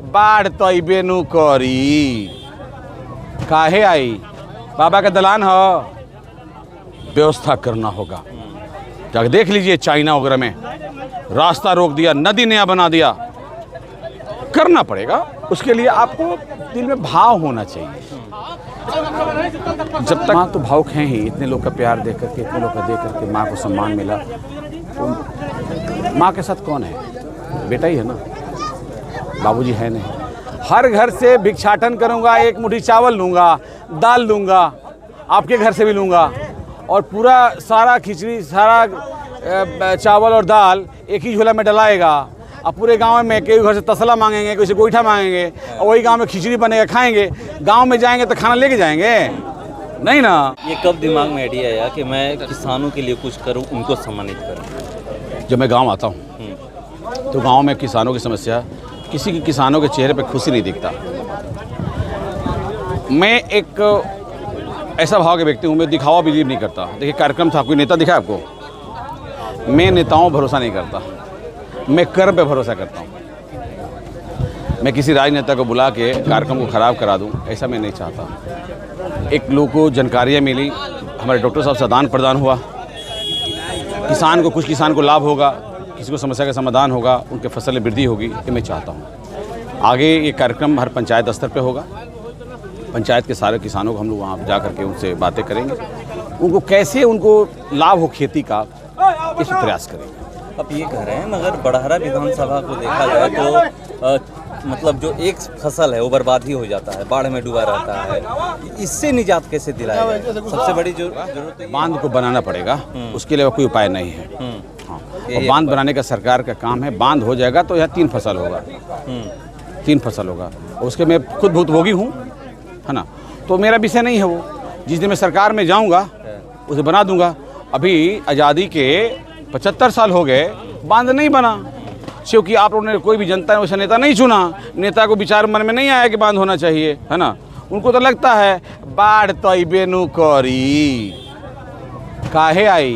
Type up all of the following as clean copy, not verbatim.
बाढ़ तो अबे नु करी, काहे आई? बाबा का दलान हो, व्यवस्था करना होगा। जाके देख लीजिए चाइना वगैरह में रास्ता रोक दिया, नदी नया बना दिया। करना पड़ेगा, उसके लिए आपको दिल में भाव होना चाहिए। जब तक माँ तो भावुक हैं ही, इतने लोग का प्यार देख करके, इतने लोग का देख करके माँ को सम्मान मिला, तो माँ के साथ कौन है? बेटा ही है ना, बाबूजी है नहीं। हर घर से भिक्षाटन करूँगा, एक मुट्ठी चावल लूँगा, दाल लूँगा, आपके घर से भी लूँगा, और पूरा सारा खिचड़ी, सारा चावल और दाल एक ही झोला में डलाएगा। अब पूरे गांव में कई घर से तसला मांगेंगे, कोई से गोईठा मांगेंगे, और वही गांव में खिचड़ी बनेगा, खाएंगे। गांव में जाएंगे तो खाना लेके जाएंगे नहीं ना। ये कब दिमाग में आइडिया आया कि मैं किसानों के लिए कुछ करूं, उनको सम्मानित करूं? जब मैं गांव आता हूं तो गांव में किसानों की समस्या, किसी के किसानों के चेहरे पे खुशी नहीं दिखता। मैं एक ऐसा भाव के व्यक्ति हूँ, मैं दिखावा बिलीव नहीं करता। देखिए कार्यक्रम था, कोई नेता दिखा आपको? मैं नेताओं भरोसा नहीं करता, मैं कर्म पे भरोसा करता हूँ। मैं किसी राजनेता को बुला के कार्यक्रम को ख़राब करा दूँ, ऐसा मैं नहीं चाहता। एक लोग को जानकारियाँ मिली, हमारे डॉक्टर साहब से आदान प्रदान हुआ, किसान को, कुछ किसान को लाभ होगा, किसी को समस्या का समाधान होगा, उनके फसल में वृद्धि होगी, ये मैं चाहता हूँ। आगे ये कार्यक्रम हर पंचायत स्तर पे होगा। पंचायत के सारे किसानों को हम लोग वहाँ जा करके उनसे बातें करेंगे, उनको कैसे उनको लाभ हो खेती का, इस प्रयास करेंगे। अब ये कह रहे हैं मगर बड़हरा विधानसभा को देखा जाए तो मतलब जो एक फसल है वो बर्बाद ही हो जाता है, बाढ़ में डूबा रहता है। इससे निजात कैसे दिलाया जाए? सबसे बड़ी जो जरूरत है, बांध को बनाना पड़ेगा, उसके लिए कोई उपाय नहीं है। हाँ, और बांध बनाने का सरकार का काम है। बांध हो जाएगा तो यहाँ 3 फसल होगा, 3 फसल होगा। उसके मैं खुद भुक्तभोगी हूँ, है ना, तो मेरा विषय नहीं है वो। जिस दिन मैं सरकार में जाऊँगा उसे बना दूँगा। अभी आज़ादी के 75 साल हो गए, बांध नहीं बना, क्योंकि आप लोगों ने, कोई भी जनता ने वैसा नेता नहीं चुना। नेता को विचार मन में नहीं आया कि बांध होना चाहिए, है ना। उनको तो लगता है बाढ़ तो अबे नु करी, काहे आई?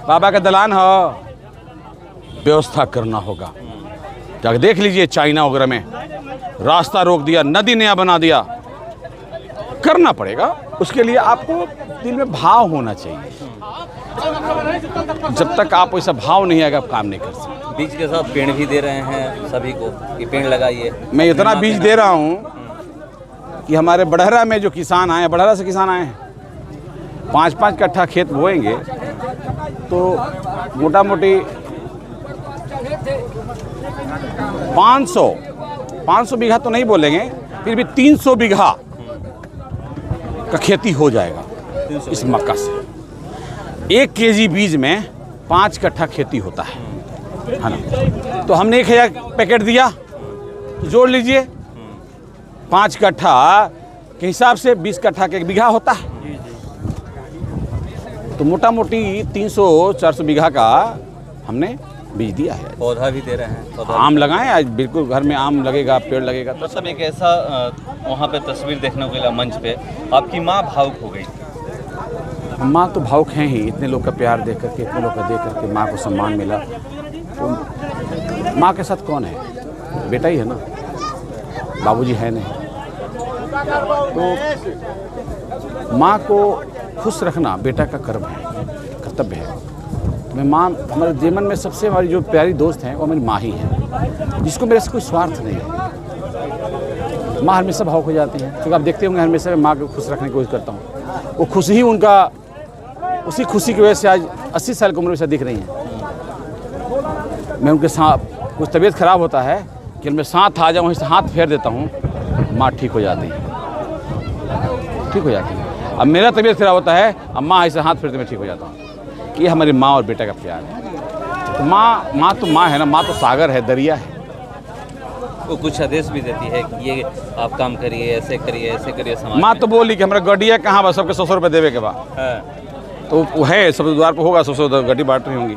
बाबा का दलान हो, व्यवस्था करना होगा। जाके देख लीजिए चाइना वगैरह में रास्ता रोक दिया, नदी नया बना दिया। करना पड़ेगा, उसके लिए आपको दिल में भाव होना चाहिए। जब तक आप वैसा भाव नहीं आएगा, आप काम नहीं कर सकते। बीज के साथ पेड़ भी दे रहे हैं सभी को कि पेड़ लगाइए। मैं इतना बीज दे रहा हूँ कि हमारे बड़हरा में जो किसान आए, बड़हरा से किसान आए हैं, 5-5 कट्ठा खेत बोएंगे तो मोटा मोटी 500 बीघा तो नहीं बोलेंगे, फिर भी 300 बीघा का खेती हो जाएगा इस मक्का से। 1 केजी बीज में 5 कट्ठा खेती होता है ना। तो हमने 1000 पैकेट दिया, तो जोड़ लीजिए 5 कट्ठा के हिसाब से 20 कट्ठा के 1 बीघा होता है। तो मोटा मोटी 300-400 बीघा का हमने बीज दिया है। पौधा भी दे रहे हैं, आम लगाएं, आज बिल्कुल घर में आम लगेगा, पेड़ लगेगा। तो सब एक ऐसा वहाँ पे तस्वीर देखने को मिला मंच पे, आपकी माँ भावुक हो गई। माँ तो भावुक हैं ही, इतने लोग का प्यार देख करके, इतने लोग का देख करके माँ को सम्मान मिला, तो माँ के साथ कौन है? बेटा ही है ना, बाबूजी है नहीं। तो माँ को खुश रखना बेटा का कर्म है, कर्तव्य है। मैं माँ, हमारे जीवन में सबसे हमारी जो प्यारी दोस्त हैं वो मेरी माँ ही है, जिसको मेरे से कोई स्वार्थ नहीं है। माँ हमेशा भावुक हो जाती है, क्योंकि आप देखते होंगे हमेशा मैं माँ को खुश रखने की कोशिश करता हूँ। वो खुश ही उनका, उसी खुशी की वजह से आज 80 साल की उम्र में से दिख रही हैं। मैं उनके साथ, कुछ तबीयत खराब होता है कि मैं साथ आ जाऊँ, वहीं से हाथ फेर देता हूँ, माँ ठीक हो जाती है, ठीक हो जाती है। अब मेरा तबीयत खराब होता है, अब माँ ऐसे हाथ फेरते मैं ठीक हो जाता हूँ। ये हमारी माँ और बेटा का प्यार है। तो माँ तो माँ है ना, माँ तो सागर है, दरिया है। वो कुछ आदेश भी देती है कि ये आप काम करिए, ऐसे करिए, ऐसे करिए। माँ तो बोली कि हमारा गड्डिया कहाँ बा, सबके 100 रुपये देवे के बाद। तो वो है, सब द्वार पर होगा, 100 गड्डी बांट रही होंगी।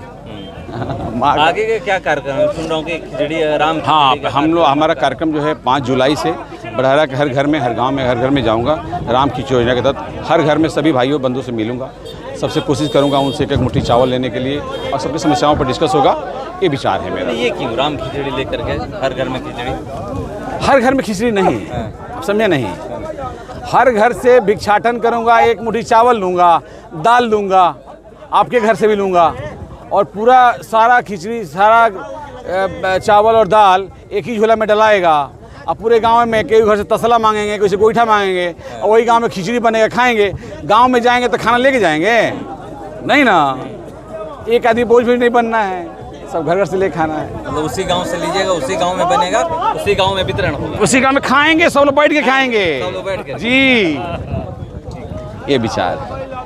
आगे के क्या कार्यक्रम है? सुन रहा हूँ कि खिचड़ी राम। हाँ, हम लोग, हमारा कार्यक्रम जो है 5 जुलाई से बड़हरा के हर घर में, हर गांव में, हर घर में जाऊंगा। राम खिचड़ी योजना के तहत हर घर में सभी भाइयों बंधु से मिलूंगा, सबसे कोशिश करूंगा उनसे 1 मुट्ठी चावल लेने के लिए, और सबकी समस्याओं पर डिस्कस होगा। ये विचार है मेरा। ये क्यों राम खिचड़ी लेकर के हर घर में खिचड़ी? हर घर में खिचड़ी नहीं है, आप समझे नहीं। हर घर से भिक्षाटन करूँगा, एक मुट्ठी चावल लूँगा, दाल लूँगा, आपके घर से भी लूँगा, और पूरा सारा खिचड़ी, सारा चावल और दाल एक ही झोला में डलाएगा। अब पूरे गांव में कई घर से तसला मांगेंगे, कोई से गोईठा मांगेंगे, और वही गांव में खिचड़ी बनेगा, खाएंगे। गांव में जाएंगे तो खाना लेके जाएंगे नहीं ना, एक आदमी बोझ भी नहीं बनना है, सब घर घर से ले खाना है। मतलब उसी गांव से लीजिएगा, उसी गांव में बनेगा, उसी गांव में वितरण होगा, उसी गांव में खाएंगे, सब लोग बैठ के खाएंगे। सब लोग बैठ के। जी, ये विचार है।